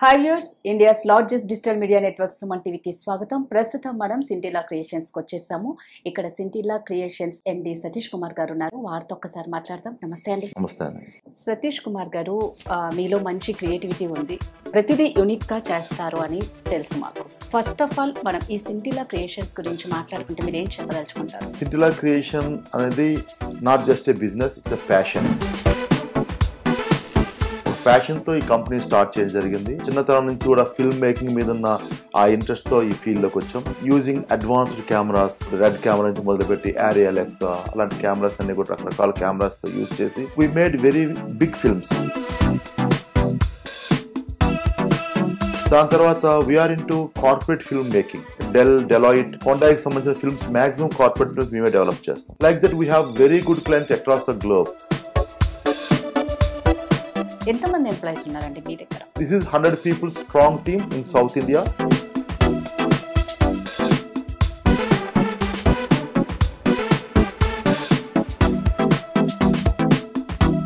Hi viewers, India's largest digital media network Suman TV ki swagatam. ప్రస్తుతం మనం సింటిలా creations కి వచ్చేసాము. ఇక్కడ సింటిలా క్రియేషన్స్ ఎండి సతీష్ కుమార్ గారు ఉన్నారు. వారితో ఒక్కసారి మాట్లాడదాం. నమస్తే అండి. నమస్తే అండి. సతీష్ కుమార్ గారు, మీలో మంచి క్రియేటివిటీ ఉంది, ప్రతిదీ యూనిక్ గా చేస్తారు అని తెలుసు మాకు. ఫస్ట్ ఆఫ్ ఆల్ మనం ఈ సింటిలా క్రియేషన్స్ గురించి మాట్లాడుకుంటే మీరు ఏం చెప్పదలుచుకుంటారు? సింటిలా క్రియేషన్ అనేది not just a business, it's a passion. Passion తో ఈ కంపెనీ స్టార్ట్ చేయడం జరిగింది. చిన్నతనం నుంచి కూడా ఫిల్మ్ మేకింగ్ మీద ఉన్న ఆ ఇంట్రెస్ట్ తో ఈ ఫీల్డ్ లోకి వచ్చాం. Using advanced cameras, red camera నుంచి మొదలుపెట్టి ARRI Alexa అలాంటి కెమెరాస్ అన్ని కూడా రకరకాల కెమెరాస్ తో యూజ్ చేసి we made very big films. దాని తర్వాత we're in to corporate film making. Deloitte, హోండాకి సంబంధించిన ఫిల్మ్స్ మాక్సిమం కార్పొరేట్ ఫిల్మ్స్ మేమే డెవలప్ చేస్తాం. Like that we have very good clients across the globe. ఎంతమంది ఎంప్లాయీస్ ఉన్నారండి మీ దగ్గర? This is 100 people strong team in South India.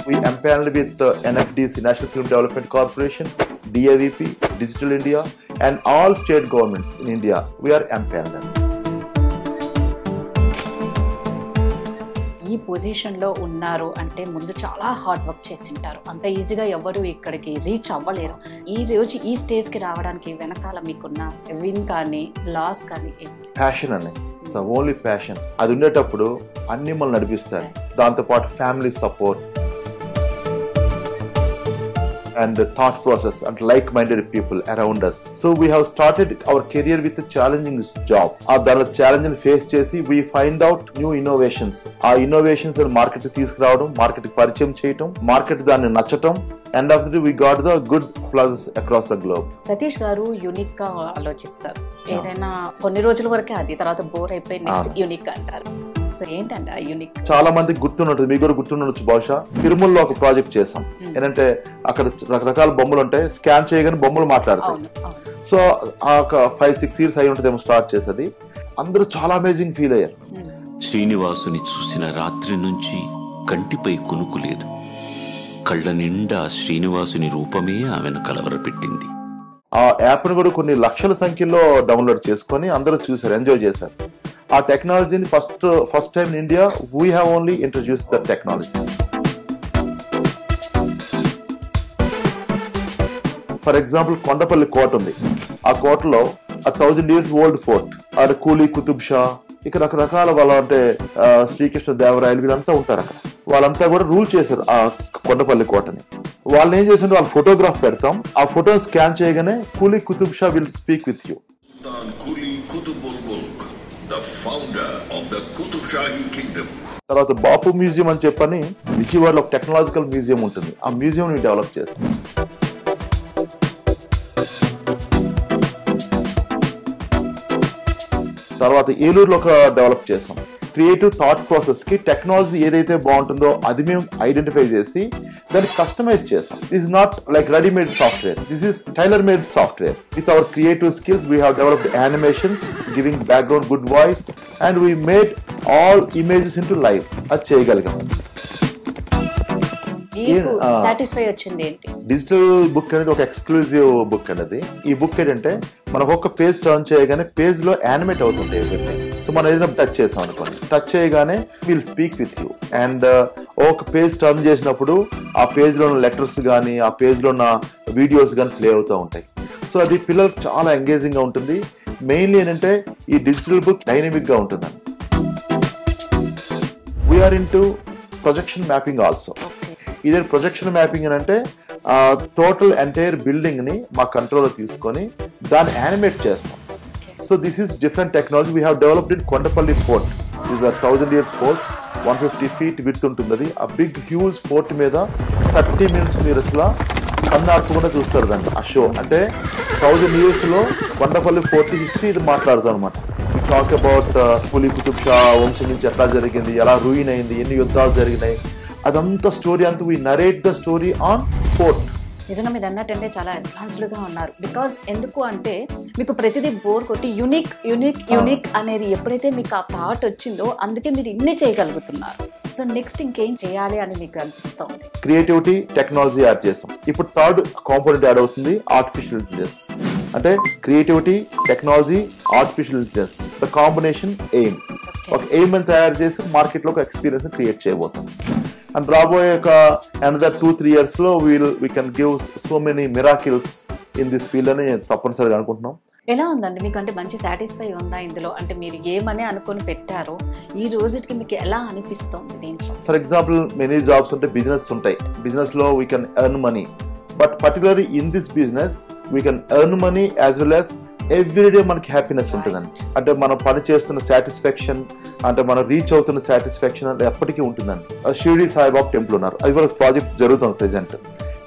We empaneled with NFDC, National Film Development Corporation, DAVP, Digital India, and all state governments in India. We are empaneled. ఈ పొజిషన్లో ఉన్నారు అంటే ముందు చాలా హార్డ్ వర్క్ చేసి ఉంటారు. అంత ఈజీగా ఎవరు ఇక్కడికి రీచ్ అవ్వలేరు. ఈ రోజు ఈ స్టేజ్కి రావడానికి వెనకాల మీకున్న విన్ కానీ లాస్ కానీ? ప్యాషన్ అండి, ఓన్లీ ప్యాషన్. అది ఉండేటప్పుడు అన్ని మనం నడిపిస్తాయి. దాంతోపాటు family support and the thought process and like-minded people around us. So we have started our career with a challenging job. That challenge face chesi we find out new innovations. Our innovations and market తీసుకురావడం, market కి పరిచయం చేయడం, market దాన్ని నచ్చటం. End of the day we got the good pluses across the globe. Satish గారు unique గా ఆలోచిస్తారు. ఏదైనా కొన్ని రోజుల వరకే, అది తర్వాత బోర్ అయిపోయి నెక్స్ట్ యూనిక్ అంటారు. ఏంటంటే యూనిక్ చాలా మందికి గుర్తుండదు, మీకు కూడా గుర్తుండొచ్చు బహుశా. తిరుమలలో ఒక ప్రాజెక్ట్ చేసాం. ఏంటంటే అక్కడ రకరకాల బొమ్మలు ఉంటాయి, స్కాన్ చేయగానే బొమ్మలు మాట్లాడతాయి. సో ఒక 5-6 years అయి ఉంటుందేమో స్టార్ట్ చేసేది. అందరూ చాలా అమేజింగ్ ఫీల్ అయ్యారు. శ్రీనివాసుని చూసిన రాత్రి నుంచి కంటిపై కునుకు లేదు. కళ్ళ నిండా శ్రీనివాసుని రూపమే ఆమెను కలవరపెట్టింది. ఆ యాప్ ను కూడా కొన్ని లక్షల సంఖ్యలో డౌన్లోడ్ చేసుకొని అందరూ చూసారు, ఎంజాయ్ చేశారు. ఆ టెక్నాలజీని first time in India we have only introduce the technology. For example Kondapalli కోట ఉంది. ఆ కోటలో 1000 years ఓల్డ్ ఫోర్ట్, అది కూలీ కుతుబ్ షా, ఇక రకరకాల వాళ్ళ అంటే శ్రీకృష్ణ దేవరాయలు వీళ్ళంతా ఉంటారు అక్కడ. వాళ్ళంతా కూడా రూల్ చేశారు ఆ కొండపల్లి కోటని. వాళ్ళు ఏం చేసిండ్రు, వాళ్ళ ఫోటోగ్రాఫ్ పెడతాం, ఆ ఫోటోని స్కాన్ చేయగానే Quli Qutb Shah will speak with you. తర్వాత బాపు మ్యూజియం అని చెప్పని విజయవాడలో ఒక టెక్నాలజికల్ మ్యూజియం ఉంటుంది. ఆ మ్యూజియం ని డెవలప్ చేస్తాం. తర్వాత ఏలూరులో ఒక డెవలప్ చేస్తాం. క్రియేటివ్ థాట్ ప్రాసెస్ కి టెక్నాలజీ ఏదైతే బాగుంటుందో అది మేము ఐడెంటిఫై చేసి దాన్ని కస్టమైజ్ చేస్తాం. This is not like readymade software, this is tailor made software. With our creative skills we have developed animations giving background good voice and we made all images into live. అది చేయగలిగాం. Digital book అనేది ఒక exclusive book అనేది. ఈ book ఏంటంటే మనకు ఒక page turn చేయగానే పేజ్ లో యానిమేట్ అవుతుంది. సో మనం ఏదైనా టచ్ చేసాం అనుకోండి, టచ్ చేయగానే will speak with you. And ఒక పేజ్ టర్న్ చేసినప్పుడు ఆ పేజ్ లో ఉన్న లెటర్స్ కానీ ఆ పేజ్ లో ఉన్న వీడియోస్ కానీ ప్లే అవుతూ ఉంటాయి. సో అది పిల్లలకు చాలా ఎంగేజింగ్ గా ఉంటుంది. మెయిన్లీ ఏంటంటే ఈ డిజిటల్ బుక్ డైనమిక్ గా ఉంటుందండి. VR in to projection mapping also. ఇదే ప్రొజెక్షన్ మ్యాపింగ్ అని అంటే టోటల్ ఎంటైర్ బిల్డింగ్ ని మా కంట్రోల్లో తీసుకొని దాన్ని యానిమేట్ చేస్తాం. So this is different technology we have developed in Kondapalli fort. Is 1000 years fort, 150 feet width ఉంటుంది. ఆ బిగ్ హ్యూజ్ ఫోర్ట్ మీద 30 minutes మీరు అసలు కన్ను ఆర్పకుండా చూస్తారు దాన్ని. ఆ షో అంటే 1000 years లో కొండపల్లి ఫోర్ట్ హిస్టరీ ఇది మాట్లాడుతాం అనమాట. వి టాక్ అబౌట్ కూలీ కుతుబ్ షా వంశం నుంచి ఎట్లా జరిగింది, ఎలా రూయిన్ అయింది, ఎన్ని యుద్ధాలు జరిగినాయి, అదంతా స్టోరీ అంతా we narrate the story on fort. నిజంగా మీరు అన్నట్టంటే చాలా అడ్వాన్స్డ్ గా ఉన్నారు. బికాస్ ఎందుకు అంటే మీకు ప్రతిదీ బోర్ కొట్టి యూనిక్ యూనిక్ యూనిక్ అనేది ఎప్పుడైతే మీకు ఆ థాట్ వచ్చిందో అందుకే మీరు ఇన్ని చేయగలుగుతున్నారు. సో నెక్స్ట్ ఇంకేం చేయాలి అని మీకు అనిపిస్తుంది? క్రియేటివిటీ, టెక్నాలజీ యాడ్ చేసాం. ఇప్పుడు థర్డ్ కాంపోనెంట్ యాడ్ అవుతుంది, ఆర్టిఫిషియల్ ఇంటెలిజెన్స్. అంటే creativity, technology, artificial intelligence the combination aim. ఒక ఎయిమ్ అని తయారు చేసి మార్కెట్లో ఒక ఎక్స్పీరియన్స్ క్రియేట్ చేయబోతాం. అండ్ రాబోయే ఒక another 2-3 years లో we can give so many miracles in this field అని తప్పనిసరిగా అనుకుంటున్నాం. ఎలా ఉందండి మీకు? అంటే మంచి సాటిస్ఫై ఉందా ఇందులో? అంటే మీరు ఏమని అనుకొని పెట్టారో ఈ రోజుకి మీకు ఎలా అనిపిస్తుంది దీంట్లో? ఫర్ ఎగ్జాంపుల్ మెనీ జాబ్స్ ఉంటాయి, బిజినెస్ ఉంటాయి. బిజినెస్ లో we can earn money, but particularly in this business we can earn money as well as everyday మనకి హ్యాపీనెస్ ఉంటుందండి. అంటే మనం పని చేస్తున్న సాటిస్ఫాక్షన్, అంటే మనం రీచ్ అవుతున్న సాటిస్ఫాక్షన్ అది ఎప్పటికీ ఉంటుందండి. షిరిడి సాయిబాబా టెంపుల్ ఉన్నారు, అది కూడా ప్రాజెక్ట్ జరుగుతుంది ప్రెసెంట్.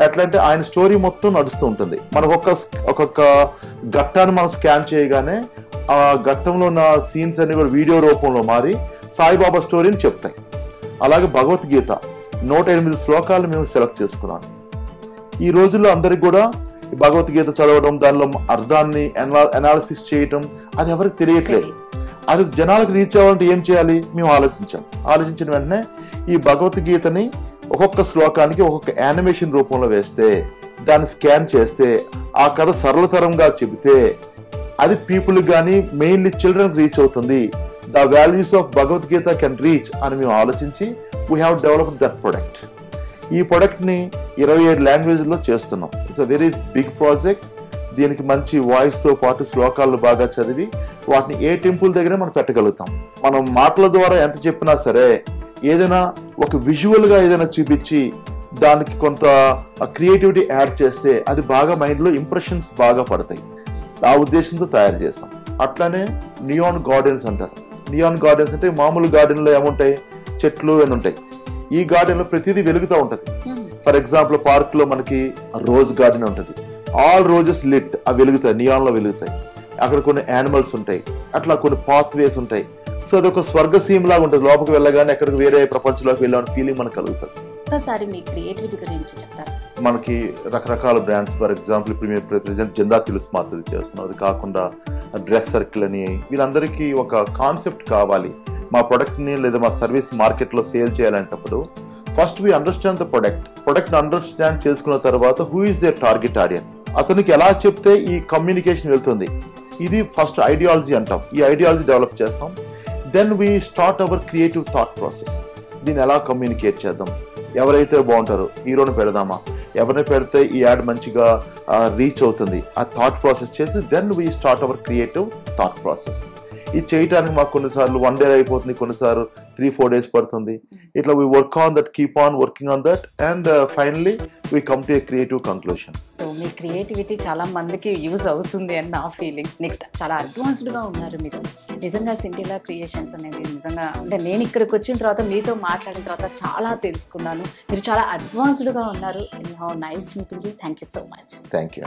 ఎట్లా అంటే ఆయన స్టోరీ మొత్తం నడుస్తూ ఉంటుంది. మనకు ఒక్కొక్క ఘట్టాన్ని మనం స్కాన్ చేయగానే ఆ ఘట్టంలో ఉన్న సీన్స్ అన్ని కూడా వీడియో రూపంలో మారి సాయిబాబా స్టోరీని చెప్తాయి. అలాగే భగవద్గీత 108 శ్లోకాలు మేము సెలెక్ట్ చేసుకున్నాను. ఈ రోజుల్లో అందరికి కూడా భగవద్గీత చదవడం, దానిలో అర్థాన్ని అనాలిసిస్ చేయటం అది ఎవరికి తెలియట్లేదు. అది జనాలకు రీచ్ అవ్వాలంటే ఏం చేయాలి మేము ఆలోచించిన వెంటనే ఈ భగవద్గీతని ఒక్కొక్క శ్లోకానికి ఒక్కొక్క యానిమేషన్ రూపంలో వేస్తే, దాన్ని స్కాన్ చేస్తే, ఆ కథ సరళతరంగా చెబితే అది పీపుల్ కానీ మెయిన్లీ చిల్డ్రన్ రీచ్ అవుతుంది. The values of Bhagavad Gita can reach అని మేము ఆలోచించి we have developed that product. ఈ ప్రొడక్ట్ ని 27 లాంగ్వేజ్లో చేస్తున్నాం. It's a very big project. దీనికి మంచి వాయిస్ తో పాటు శ్లోకాలు బాగా చదివి వాటిని ఏ టెంపుల్ దగ్గర మనం పెట్టగలుగుతాం. మనం మాటల ద్వారా ఎంత చెప్పినా సరే ఏదైనా ఒక విజువల్ గా ఏదైనా చూపించి దానికి కొంత క్రియేటివిటీ యాడ్ చేస్తే అది బాగా మైండ్ లో ఇంప్రెషన్స్ బాగా పడతాయి. ఆ ఉద్దేశంతో తయారు చేస్తాం. అట్లానే నియాన్ గార్డెన్స్ అంటారు. నియాన్ గార్డెన్స్ అంటే మామూలు గార్డెన్ లో ఏముంటాయి, చెట్లు అని ఉంటాయి. ఈ గార్డెన్ లో ప్రతిదీ వెలుగుతూ ఉంటది. ఫర్ ఎగ్జాంపుల్ పార్క్ లో మనకి రోజ్ గార్డెన్ ఉంటది. ఆల్ రోజెస్ లిట్, అవి వెలుగుతాయి, నియాన్ లో వెలుగుతాయి. అక్కడ కొన్ని యానిమల్స్ ఉంటాయి, అట్లా కొన్ని పాత్ వేస్ ఉంటాయి. సో అది ఒక స్వర్గసీమ లాగా ఉంటుంది. లోపలికి వెళ్ళగానే ఎక్కడికి వేరే ప్రపంచంలోకి వెళ్ళాలని ఫీలింగ్ మనకు కలుగుతుంది. ఒకసారి మీ క్రియేటివిటీ గురించి చెప్తారు. మనకి రకరకాల బ్రాండ్స్, ఫర్ ఎగ్జాంపుల్ ఇప్పుడు మేము ప్రెజెంట్ జెండా తెలుసు మాత్రం చేస్తున్నాం. అది కాకుండా డ్రెస్ సర్కిల్ అని, వీళ్ళందరికీ ఒక కాన్సెప్ట్ కావాలి. మా ప్రొడక్ట్ ని లేదా మా సర్వీస్ మార్కెట్ లో సేల్ చేయాలంటప్పుడు first we understand the product understand చేసుకున్న తర్వాత who is the target audience, అతనికి ఎలా చెప్తే ఈ కమ్యూనికేషన్ వెళ్తుంది, ఇది ఫస్ట్ ఐడియాలజీ అంటాం. ఈ ఐడియాలజీ డెవలప్ చేస్తాం. Then we start our creative thought process. దీన్ని ఎలా కమ్యూనికేట్ చేద్దాం, ఎవరైతే బాగుంటారో హీరోని పెడదామా, ఎవరిని పెడితే ఈ యాడ్ మంచిగా రీచ్ అవుతుంది, ఆ థాట్ ప్రాసెస్ చేసి then we start our creative thought process. ఇది చేయడానికి మాకు కొన్నిసార్లు 1 day అయిపోతుంది, కొన్నిసార్లు 3-4 days పడుతుంది. ఇట్లా we work on that, keep on working on that, and finally we come to a creative conclusion. So me creativity చాలా మందికి యూజ్ అవుతుంది అని నా ఫీలింగ్. నెక్స్ట్ చాలా అడ్వాన్స్డ్ గా ఉన్నారు మీరు. నిజంగా సింటిలా క్రియేషన్స్ అనేది నిజంగా అంటే నేను ఇక్కడికి వచ్చిన తర్వాత మీతో మాట్లాడిన తర్వాత చాలా తెలుసుకున్నాను. మీరు చాలా అడ్వాన్స్డ్ గా ఉన్నారు. Nice meeting you. Thank you so much. Thank you.